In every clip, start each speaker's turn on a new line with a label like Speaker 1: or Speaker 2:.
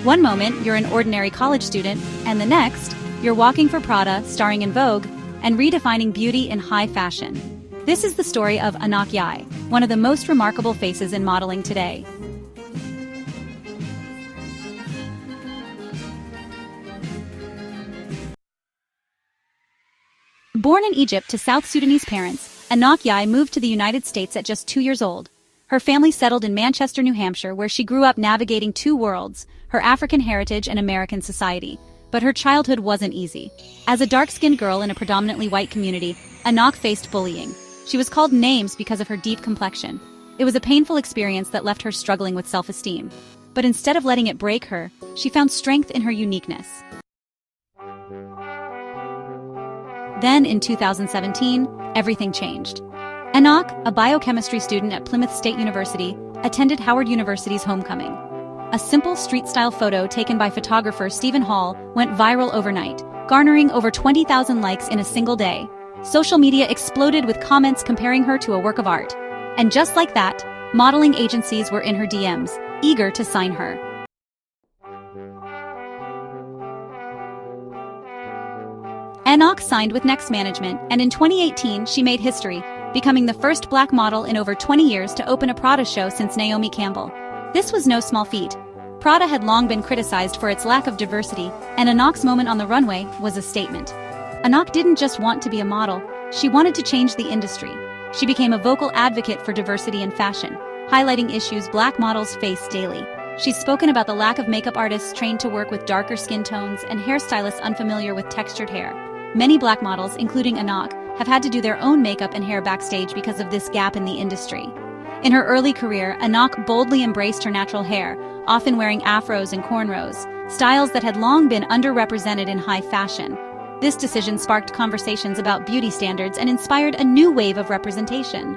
Speaker 1: One moment, you're an ordinary college student, and the next, you're walking for Prada, starring in Vogue, and redefining beauty in high fashion. This is the story of Anok Yai, one of the most remarkable faces in modeling today. Born in Egypt to South Sudanese parents, Anok Yai moved to the United States at just 2 years old. Her family settled in Manchester, New Hampshire, where she grew up navigating two worlds, her African heritage and American society. But her childhood wasn't easy. As a dark-skinned girl in a predominantly white community, Anok faced bullying. She was called names because of her deep complexion. It was a painful experience that left her struggling with self-esteem. But instead of letting it break her, she found strength in her uniqueness. Then, in 2017, everything changed. Anok, a biochemistry student at Plymouth State University, attended Howard University's homecoming. A simple street-style photo taken by photographer Stephen Hall went viral overnight, garnering over 20,000 likes in a single day. Social media exploded with comments comparing her to a work of art. And just like that, modeling agencies were in her DMs, eager to sign her. Anok signed with Next Management, and in 2018 she made history, becoming the first black model in over 20 years to open a Prada show since Naomi Campbell. This was no small feat. Prada had long been criticized for its lack of diversity, and Anok's moment on the runway was a statement. Anok didn't just want to be a model, she wanted to change the industry. She became a vocal advocate for diversity in fashion, highlighting issues black models face daily. She's spoken about the lack of makeup artists trained to work with darker skin tones and hairstylists unfamiliar with textured hair. Many black models, including Anok, have had to do their own makeup and hair backstage because of this gap in the industry. In her early career, Anok boldly embraced her natural hair, often wearing afros and cornrows, styles that had long been underrepresented in high fashion. This decision sparked conversations about beauty standards and inspired a new wave of representation.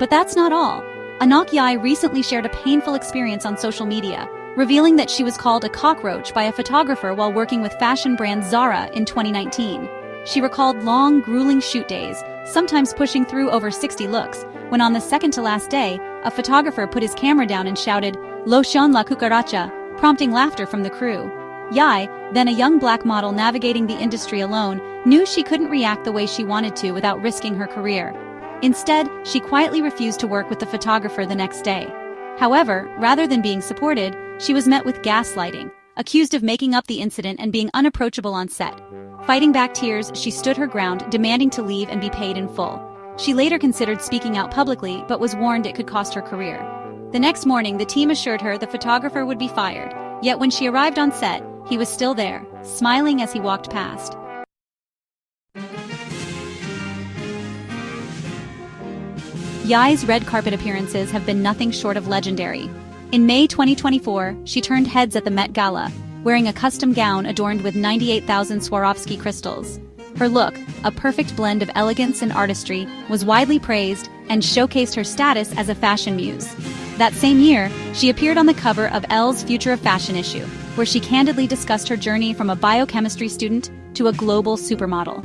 Speaker 1: But that's not all. Anok Yai recently shared a painful experience on social media, revealing that she was called a cockroach by a photographer while working with fashion brand Zara in 2019. She recalled long, grueling shoot days, sometimes pushing through over 60 looks, when on the second-to-last day, a photographer put his camera down and shouted, "Lotion la cucaracha," prompting laughter from the crew. Yai, then a young black model navigating the industry alone, knew she couldn't react the way she wanted to without risking her career. Instead, she quietly refused to work with the photographer the next day. However, rather than being supported, she was met with gaslighting, accused of making up the incident and being unapproachable on set. Fighting back tears, she stood her ground, demanding to leave and be paid in full. She later considered speaking out publicly, but was warned it could cost her career. The next morning, the team assured her the photographer would be fired, yet when she arrived on set, he was still there, smiling as he walked past. Yai's red carpet appearances have been nothing short of legendary. In May 2024, she turned heads at the Met Gala, wearing a custom gown adorned with 98,000 Swarovski crystals. Her look, a perfect blend of elegance and artistry, was widely praised and showcased her status as a fashion muse. That same year, she appeared on the cover of Elle's Future of Fashion issue, where she candidly discussed her journey from a biochemistry student to a global supermodel.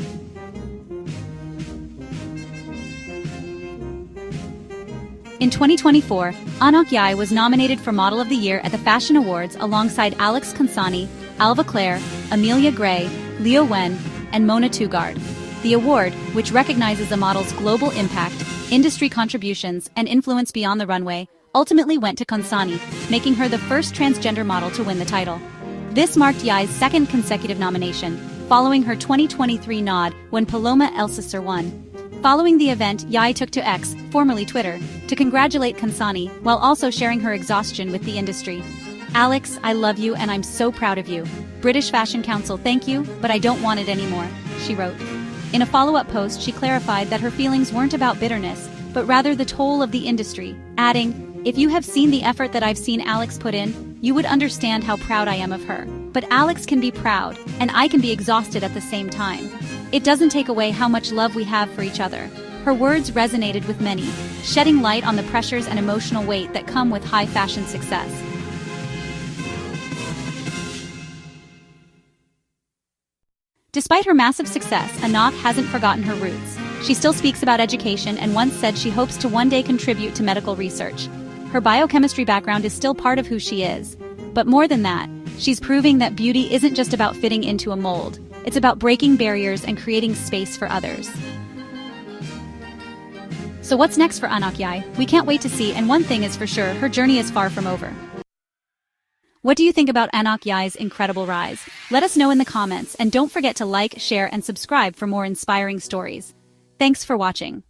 Speaker 1: In 2024, Anok Yai was nominated for Model of the Year at the Fashion Awards alongside Alex Consani, Alva Clare, Amelia Gray, Leo Wen, and Mona Tugard. The award, which recognizes a model's global impact, industry contributions, and influence beyond the runway, ultimately went to Consani, making her the first transgender model to win the title. This marked Yai's second consecutive nomination, following her 2023 nod when Paloma Elsesser won. Following the event, Yai took to X, formerly Twitter, to congratulate Consani, while also sharing her exhaustion with the industry. "Alex, I love you and I'm so proud of you. British Fashion Council, thank you, but I don't want it anymore," she wrote. In a follow-up post, she clarified that her feelings weren't about bitterness, but rather the toll of the industry, adding, "If you have seen the effort that I've seen Alex put in, you would understand how proud I am of her. But Alex can be proud, and I can be exhausted at the same time. It doesn't take away how much love we have for each other." Her words resonated with many, shedding light on the pressures and emotional weight that come with high fashion success. Despite her massive success, Anok hasn't forgotten her roots. She still speaks about education and once said she hopes to one day contribute to medical research. Her biochemistry background is still part of who she is. But more than that, she's proving that beauty isn't just about fitting into a mold. It's about breaking barriers and creating space for others. So what's next for Anok Yai? We can't wait to see, and one thing is for sure, her journey is far from over. What do you think about Anok Yai's incredible rise? Let us know in the comments, and don't forget to like, share, and subscribe for more inspiring stories. Thanks for watching.